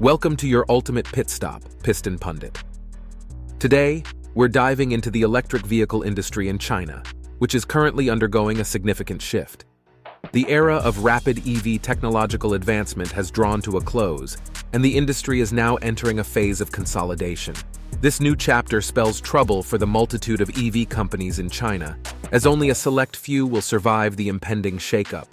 Welcome to your ultimate pit stop, Piston Pundit. Today, we're diving into the electric vehicle industry in China, which is currently undergoing a significant shift. The era of rapid EV technological advancement has drawn to a close, and the industry is now entering a phase of consolidation. This new chapter spells trouble for the multitude of EV companies in China, as only a select few will survive the impending shakeup.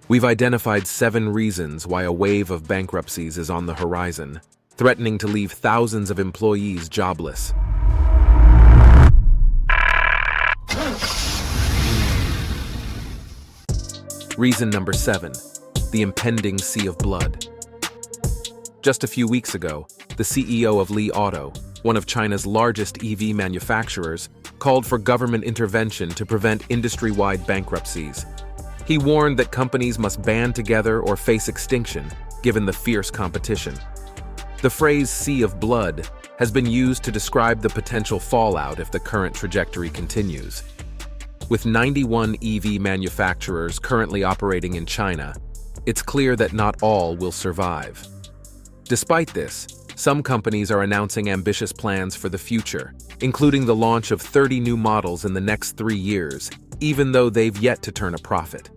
We've identified 7 reasons why a wave of bankruptcies is on the horizon, threatening to leave thousands of employees jobless. Reason number 7, the impending sea of blood. Just a few weeks ago, the CEO of Li Auto, one of China's largest EV manufacturers, called for government intervention to prevent industry-wide bankruptcies. He warned that companies must band together or face extinction, given the fierce competition. The phrase "sea of blood" has been used to describe the potential fallout if the current trajectory continues. With 91 EV manufacturers currently operating in China, it's clear that not all will survive. Despite this, some companies are announcing ambitious plans for the future, including the launch of 30 new models in the next 3 years, even though they've yet to turn a profit.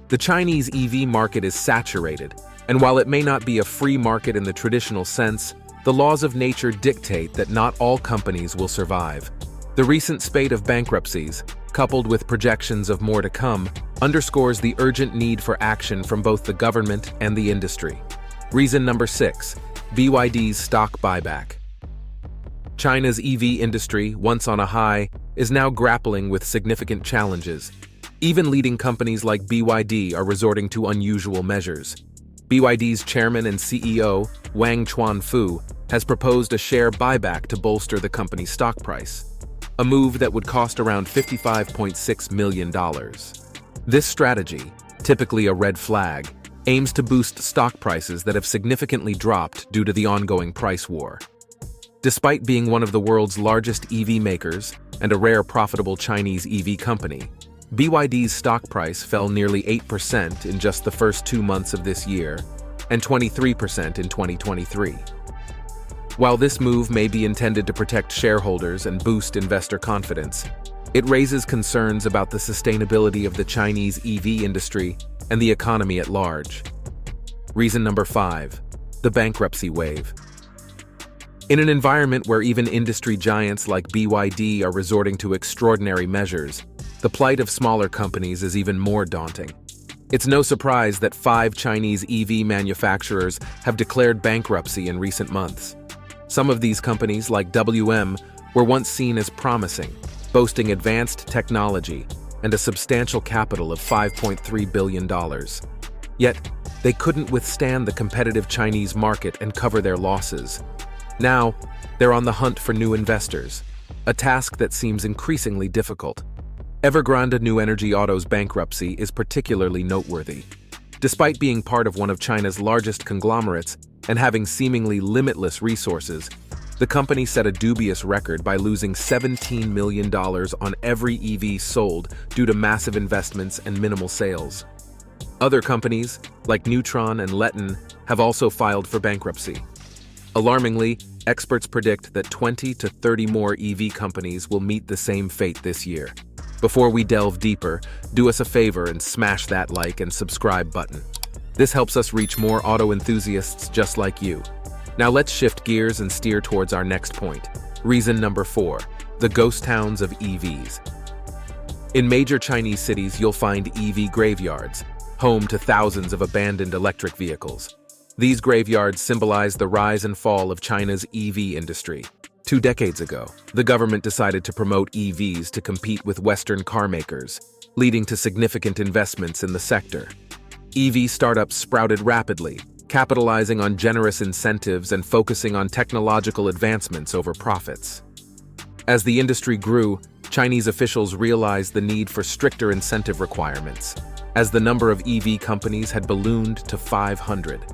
The Chinese EV market is saturated, and while it may not be a free market in the traditional sense, the laws of nature dictate that not all companies will survive. The recent spate of bankruptcies, coupled with projections of more to come, underscores the urgent need for action from both the government and the industry. Reason number 6, BYD's stock buyback. China's EV industry, once on a high, is now grappling with significant challenges. Even leading companies like BYD are resorting to unusual measures. BYD's chairman and CEO, Wang Chuanfu, has proposed a share buyback to bolster the company's stock price, a move that would cost around $55.6 million. This strategy, typically a red flag, aims to boost stock prices that have significantly dropped due to the ongoing price war. Despite being one of the world's largest EV makers and a rare profitable Chinese EV company, BYD's stock price fell nearly 8% in just the first 2 months of this year, and 23% in 2023. While this move may be intended to protect shareholders and boost investor confidence, it raises concerns about the sustainability of the Chinese EV industry and the economy at large. Reason number 5, the bankruptcy wave. In an environment where even industry giants like BYD are resorting to extraordinary measures, the plight of smaller companies is even more daunting. It's no surprise that 5 Chinese EV manufacturers have declared bankruptcy in recent months. Some of these companies, like WM, were once seen as promising, boasting advanced technology and a substantial capital of $5.3 billion. Yet, they couldn't withstand the competitive Chinese market and cover their losses. Now, they're on the hunt for new investors, a task that seems increasingly difficult. Evergrande New Energy Auto's bankruptcy is particularly noteworthy. Despite being part of one of China's largest conglomerates and having seemingly limitless resources, the company set a dubious record by losing $17 million on every EV sold due to massive investments and minimal sales. Other companies, like Neutron and Letton, have also filed for bankruptcy. Alarmingly, experts predict that 20 to 30 more EV companies will meet the same fate this year. Before we delve deeper, do us a favor and smash that like and subscribe button. This helps us reach more auto enthusiasts just like you. Now let's shift gears and steer towards our next point. Reason number 4, the ghost towns of EVs. In major Chinese cities, you'll find EV graveyards, home to thousands of abandoned electric vehicles. These graveyards symbolize the rise and fall of China's EV industry. 2 decades ago, the government decided to promote EVs to compete with Western car makers, leading to significant investments in the sector. EV startups sprouted rapidly, capitalizing on generous incentives and focusing on technological advancements over profits. As the industry grew, Chinese officials realized the need for stricter incentive requirements, as the number of EV companies had ballooned to 500.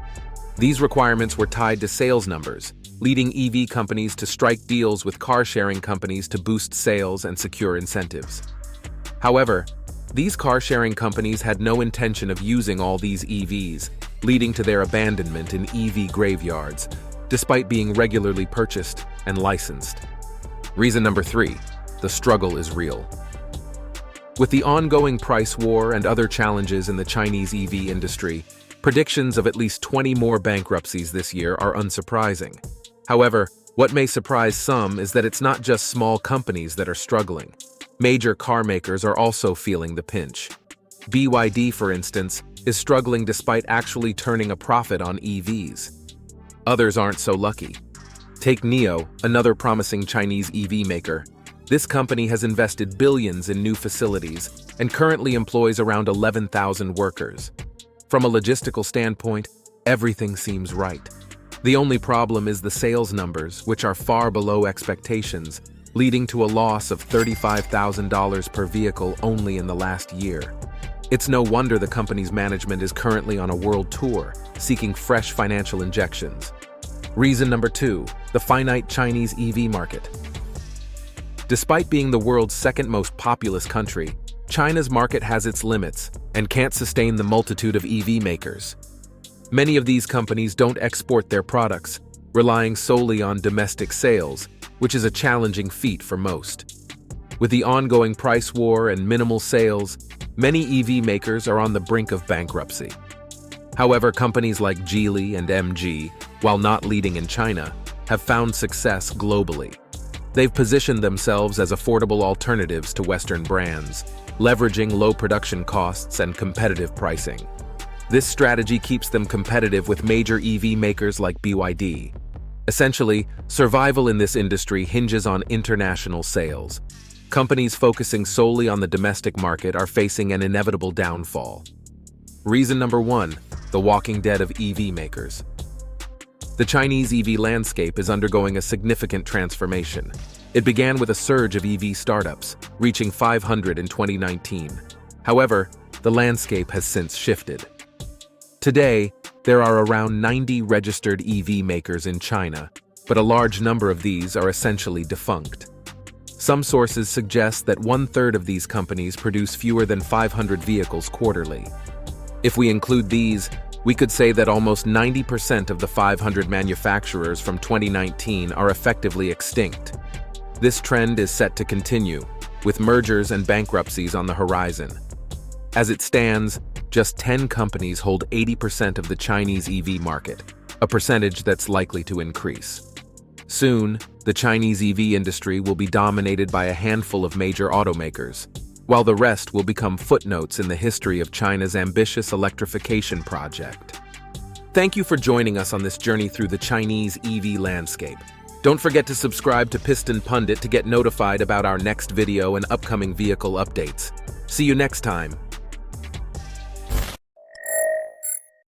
These requirements were tied to sales numbers, leading EV companies to strike deals with car-sharing companies to boost sales and secure incentives. However, these car-sharing companies had no intention of using all these EVs, leading to their abandonment in EV graveyards, despite being regularly purchased and licensed. Reason number 3, the struggle is real. With the ongoing price war and other challenges in the Chinese EV industry, predictions of at least 20 more bankruptcies this year are unsurprising. However, what may surprise some is that it's not just small companies that are struggling. Major car makers are also feeling the pinch. BYD, for instance, is struggling despite actually turning a profit on EVs. Others aren't so lucky. Take NIO, another promising Chinese EV maker. This company has invested billions in new facilities and currently employs around 11,000 workers. From a logistical standpoint, everything seems right. The only problem is the sales numbers, which are far below expectations, leading to a loss of $35,000 per vehicle only in the last year. It's no wonder the company's management is currently on a world tour, seeking fresh financial injections. Reason number 2, the finite Chinese EV market. Despite being the world's second most populous country, China's market has its limits and can't sustain the multitude of EV makers. Many of these companies don't export their products, relying solely on domestic sales, which is a challenging feat for most. With the ongoing price war and minimal sales, many EV makers are on the brink of bankruptcy. However, companies like Geely and MG, while not leading in China, have found success globally. They've positioned themselves as affordable alternatives to Western brands, leveraging low production costs and competitive pricing. This strategy keeps them competitive with major EV makers like BYD. Essentially, survival in this industry hinges on international sales. Companies focusing solely on the domestic market are facing an inevitable downfall. Reason number 1, the walking dead of EV makers. The Chinese EV landscape is undergoing a significant transformation. It began with a surge of EV startups, reaching 500 in 2019. However, the landscape has since shifted. Today, there are around 90 registered EV makers in China, but a large number of these are essentially defunct. Some sources suggest that 1/3 of these companies produce fewer than 500 vehicles quarterly. If we include these, we could say that almost 90% of the 500 manufacturers from 2019 are effectively extinct. This trend is set to continue, with mergers and bankruptcies on the horizon. As it stands, just 10 companies hold 80% of the Chinese EV market, a percentage that's likely to increase. Soon, the Chinese EV industry will be dominated by a handful of major automakers, while the rest will become footnotes in the history of China's ambitious electrification project. Thank you for joining us on this journey through the Chinese EV landscape. Don't forget to subscribe to Piston Pundit to get notified about our next video and upcoming vehicle updates. See you next time.